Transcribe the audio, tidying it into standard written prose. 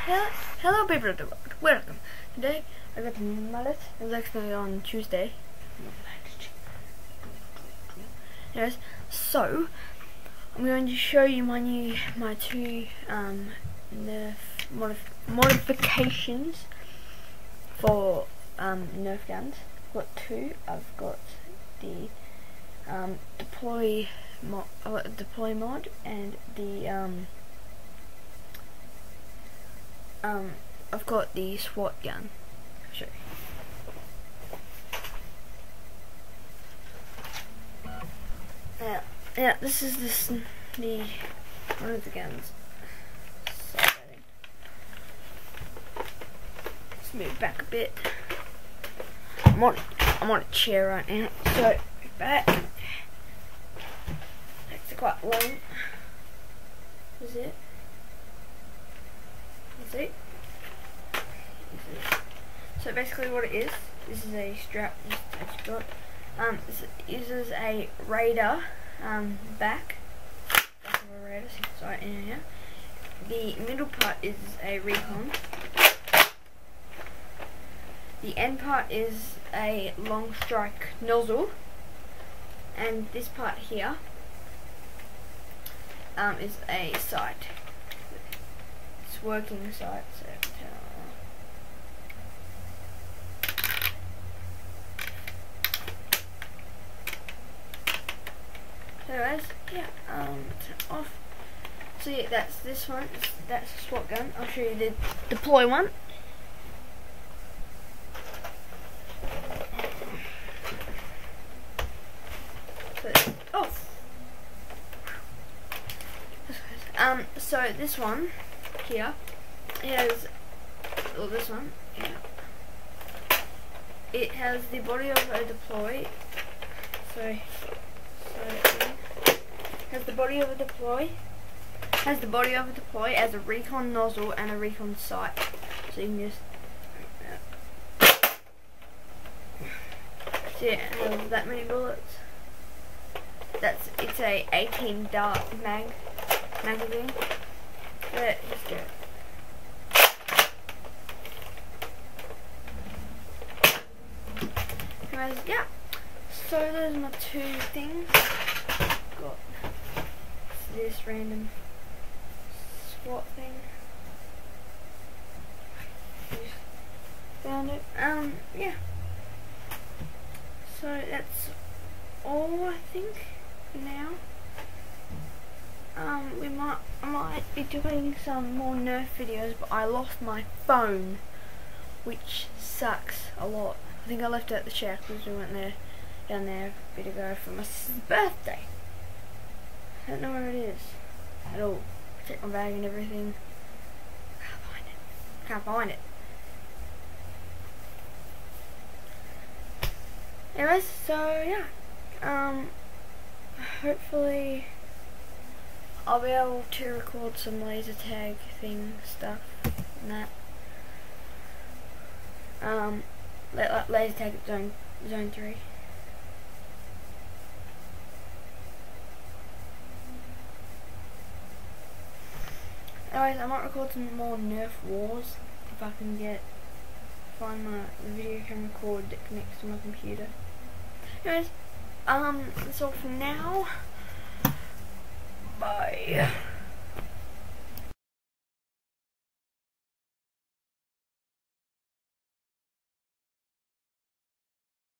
Hello people of the world, welcome. Today I got the mullet. It was actually on Tuesday. Yes, so I'm going to show you my two Nerf modifications for Nerf guns. I've got two. I've got the deploy mod and the I've got the SWAT gun. I'll show you. Yeah, this is the one of the guns. Let's move back a bit. I'm on a chair right now, so move back. It's quite long. Is it? See? So basically what it is, this is a strap I've got. It uses a radar back of a radar, so it's right in here. The middle part is a recon. The end part is a long strike nozzle, and this part here is a sight. Working sight, so guys, yeah, turn off. So yeah, that's this one. That's a SWAT gun. I'll show you the deploy one. So this one here, this one, yeah. It has the body of a deploy. Has the body of a deploy. Has the body of a deploy as a recon nozzle and a recon sight. So you can just. So yeah, it has that many bullets. It's a 18 dart magazine. But let's do it. Anyways, yeah. So those are my two things. Got this random SWAT thing. Found it. Yeah. So that's all I think for now. I might be doing some more Nerf videos, but I lost my phone, which sucks a lot. I think I left it at the shack because we went down there a bit ago for my sister's birthday. I don't know where it is at all. Check my bag and everything. Can't find it. Anyways, so yeah. Hopefully I'll be able to record some laser tag stuff and that. Laser tag at zone 3. Anyways, I might record some more Nerf Wars if I can find the video camera cord that connects to my computer. Anyways, that's all for now. Bye.